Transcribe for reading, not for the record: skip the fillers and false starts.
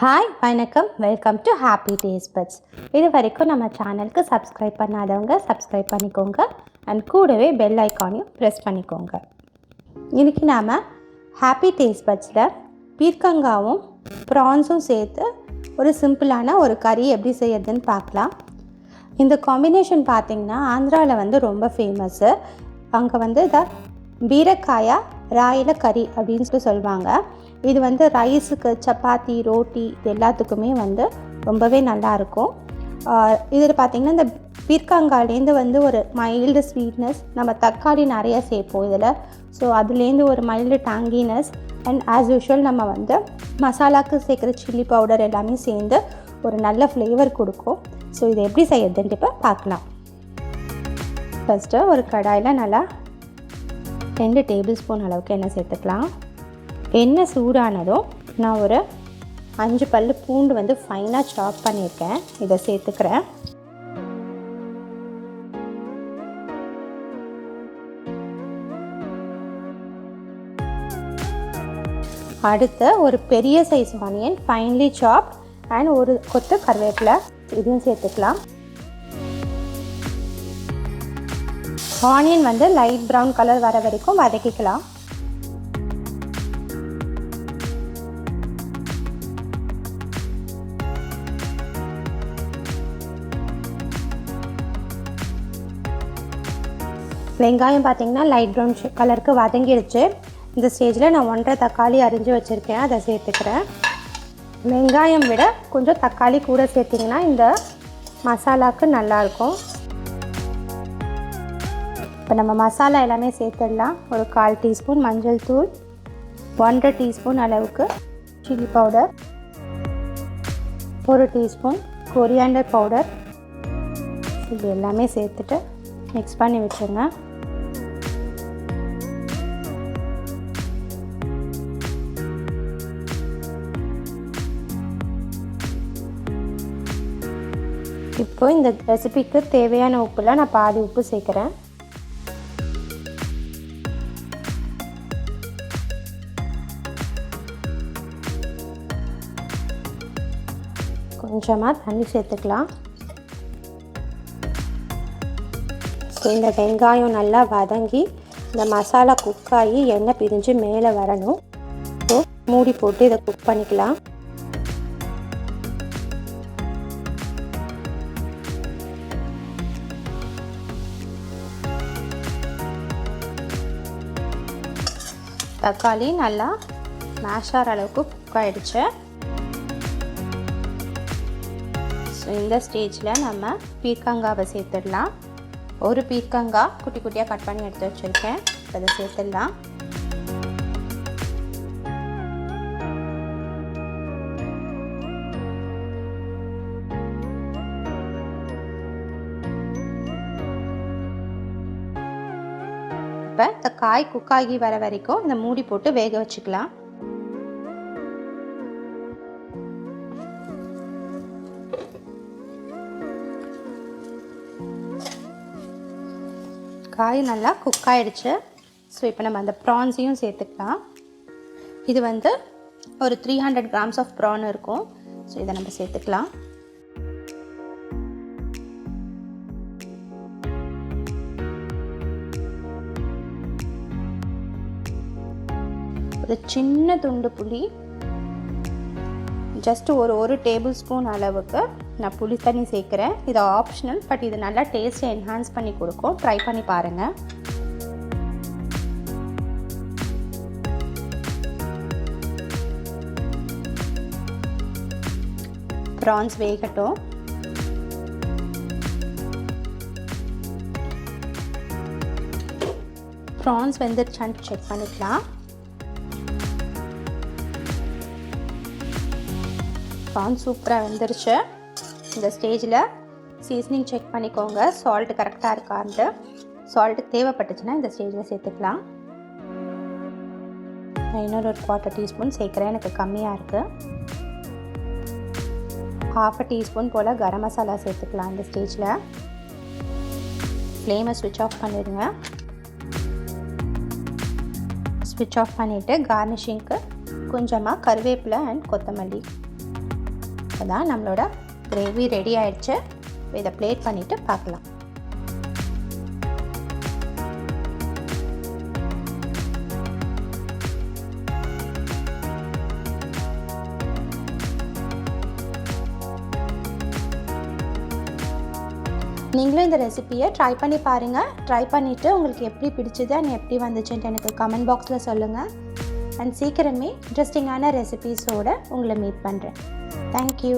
Hi வணக்கம், welcome to happy taste buds. இது வரைக்கும் நம்ம சேனலுக்கு சப்ஸ்கிரைப் பண்ணாதவங்க சப்ஸ்கிரைப் பண்ணிக்கோங்க அண்ட் கூடவே பெல் ஐக்கானையும் ப்ரெஸ் பண்ணிக்கோங்க. இன்றைக்கி நாம் ஹாப்பி டேஸ்ட் பட்ஸில் பீர்க்கங்காவும் ப்ரான்ஸும் சேர்த்து ஒரு சிம்பிளான ஒரு கறி எப்படி செய்யறதுன்னு பார்க்கலாம். இந்த காம்பினேஷன் பார்த்திங்கன்னா ஆந்திராவில் ரொம்ப ஃபேமஸ்ஸு. அங்கே இதை பீரக்காயா ராயில கறி அப்படின்னு சொல்லுவாங்க. இது ரைஸுக்கு, சப்பாத்தி, ரோட்டி இது எல்லாத்துக்குமே ரொம்பவே நல்லாயிருக்கும். இதில் பார்த்திங்கன்னா இந்த பீர்க்கங்காலேருந்து ஒரு மைல்டு ஸ்வீட்னஸ், நம்ம தக்காளி நிறையா சேர்ப்போம் இதில். ஸோ அதுலேருந்து ஒரு mild tanginess and as usual நம்ம மசாலாவுக்கு சேர்க்குற சில்லி பவுடர் எல்லாமே சேர்ந்து ஒரு நல்ல ஃப்ளேவர் கொடுக்கும். ஸோ இதை எப்படி செய்யறதுன்ட்டு இப்போ பார்க்கலாம். ஃபஸ்ட்டு ஒரு கடாயில் நல்லா 2 டேபிள் ஸ்பூன் அளவுக்கு எண்ணெய் சேர்த்துக்கலாம். எண்ணெய் சூடானதும் நான் ஒரு 5 பல்லு பூண்டு ஃபைனாக சாப் பண்ணியிருக்கேன், இதை சேர்த்துக்கிறேன். அடுத்து ஒரு பெரிய சைஸ் ஆனியன் ஃபைன்லி சாப் அண்ட் ஒரு கொத்து கருவேப்பிலை இதையும் சேர்த்துக்கலாம். ஆனியன் லைட் ப்ரௌன் கலர் வர வரைக்கும் வதக்கிக்கலாம். வெங்காயம் பார்த்திங்கன்னா லைட் ப்ரௌன் கலருக்கு வதங்கிடுச்சு. இந்த ஸ்டேஜில் நான் 1.5 தக்காளி அரிஞ்சு வச்சுருக்கேன், அதை சேர்த்துக்கிறேன். வெங்காயம் விட கொஞ்சம் தக்காளி கூட சேர்த்திங்கன்னா இந்த மசாலாவுக்கு நல்லாயிருக்கும். இப்போ நம்ம மசாலா எல்லாமே சேர்த்துடலாம். ஒரு 1/4 டீஸ்பூன் மஞ்சள் தூள், 1.5 டீஸ்பூன் அளவுக்கு chilli powder, 1 teaspoon coriander powder, இது எல்லாமே சேர்த்துட்டு மிக்ஸ் பண்ணி வச்சுருங்க. இப்போ இந்த ரெசிபிக்கு தேவையான உப்புலாம் நான் பாதி உப்பு சேர்க்குறேன். கொஞ்சமாக தண்ணி சேர்த்துக்கலாம். இந்த வெங்காயம் நல்லா வதங்கி இந்த மசாலா குக் ஆகி எண்ணெய் பிரிஞ்சு மேலே வரணும். ஸோ மூடி போட்டு இதை குக் பண்ணிக்கலாம். தக்காளி நல்லா மேஷ் ஆகிற அளவுக்கு குக் ஆகிடுச்சு. ஸோ இந்த ஸ்டேஜில் நம்ம பீர்க்கங்காவை சேர்த்துடலாம். ஒரு பீர்க்கங்காய் குட்டி குட்டியாக கட் பண்ணி எடுத்து வச்சுருக்கேன், அதை சேர்த்துடலாம். இப்போ இந்த காய் குக்காகி வர வரைக்கும் இந்த மூடி போட்டு வேக வச்சுக்கலாம். காய் நல்லா குக் ஆகிடுச்சு. ஸோ இப்போ நம்ம அந்த ப்ரான்ஸையும் சேர்த்துக்கலாம். இது ஒரு 300 கிராம்ஸ் ஆஃப் ப்ரான் இருக்கும். ஸோ இதை நம்ம சேர்த்துக்கலாம். ஒரு சின்ன துண்டு புளி, ஜஸ்ட் ஒரு டேபிள் ஸ்பூன் அளவுக்கு நான் புளி தண்ணி சேர்க்குறேன். இது ஆப்ஷனல், பட் இது நல்லா டேஸ்ட்டை என்ஹான்ஸ் பண்ணி கொடுக்கும். ட்ரை பண்ணி பாருங்கள். ப்ரான்ஸ் வேகட்டும். ப்ரான்ஸ் வெந்துருச்சான்னு செக் பண்ணிக்கலாம். ப்ரான் சூப்பராக வெந்துருச்சு. இந்த ஸ்டேஜில் சீசனிங் செக் பண்ணிக்கோங்க, சால்ட் கரெக்டாக இருக்கான்ட்டு. சால்ட்டு தேவைப்பட்டுச்சுன்னா இந்த ஸ்டேஜில் சேர்த்துக்கலாம். நான் இன்னொரு 1/4 டீஸ்பூன் சேர்க்குறேன், எனக்கு கம்மியாக இருக்குது. 1/2 டீஸ்பூன் போல் கரம் மசாலா சேர்த்துக்கலாம். இந்த ஸ்டேஜில் ஃப்ளேமை ஸ்விட்ச் ஆஃப் பண்ணிடுங்க. ஸ்விட்ச் ஆஃப் பண்ணிவிட்டு கார்னிஷிங்க்கு கொஞ்சமாக கருவேப்பிலை அண்ட் கொத்தமல்லி அதான் நம்மளோட கிரேவி ரெடி ஆயிடுச்சு. இதை பிளேட் பண்ணிவிட்டு பார்க்கலாம். நீங்களும் இந்த ரெசிபியை ட்ரை பண்ணி பாருங்கள். ட்ரை பண்ணிவிட்டு உங்களுக்கு எப்படி பிடிச்சது அண்ட் எப்படி வந்துச்சுன்ட்டு எனக்கு கமெண்ட் பாக்ஸில் சொல்லுங்கள். அண்ட் சீக்கிரமே இன்ட்ரெஸ்டிங்கான ரெசிபீஸோடு உங்களை மீட் பண்ணுறேன். தேங்க்யூ.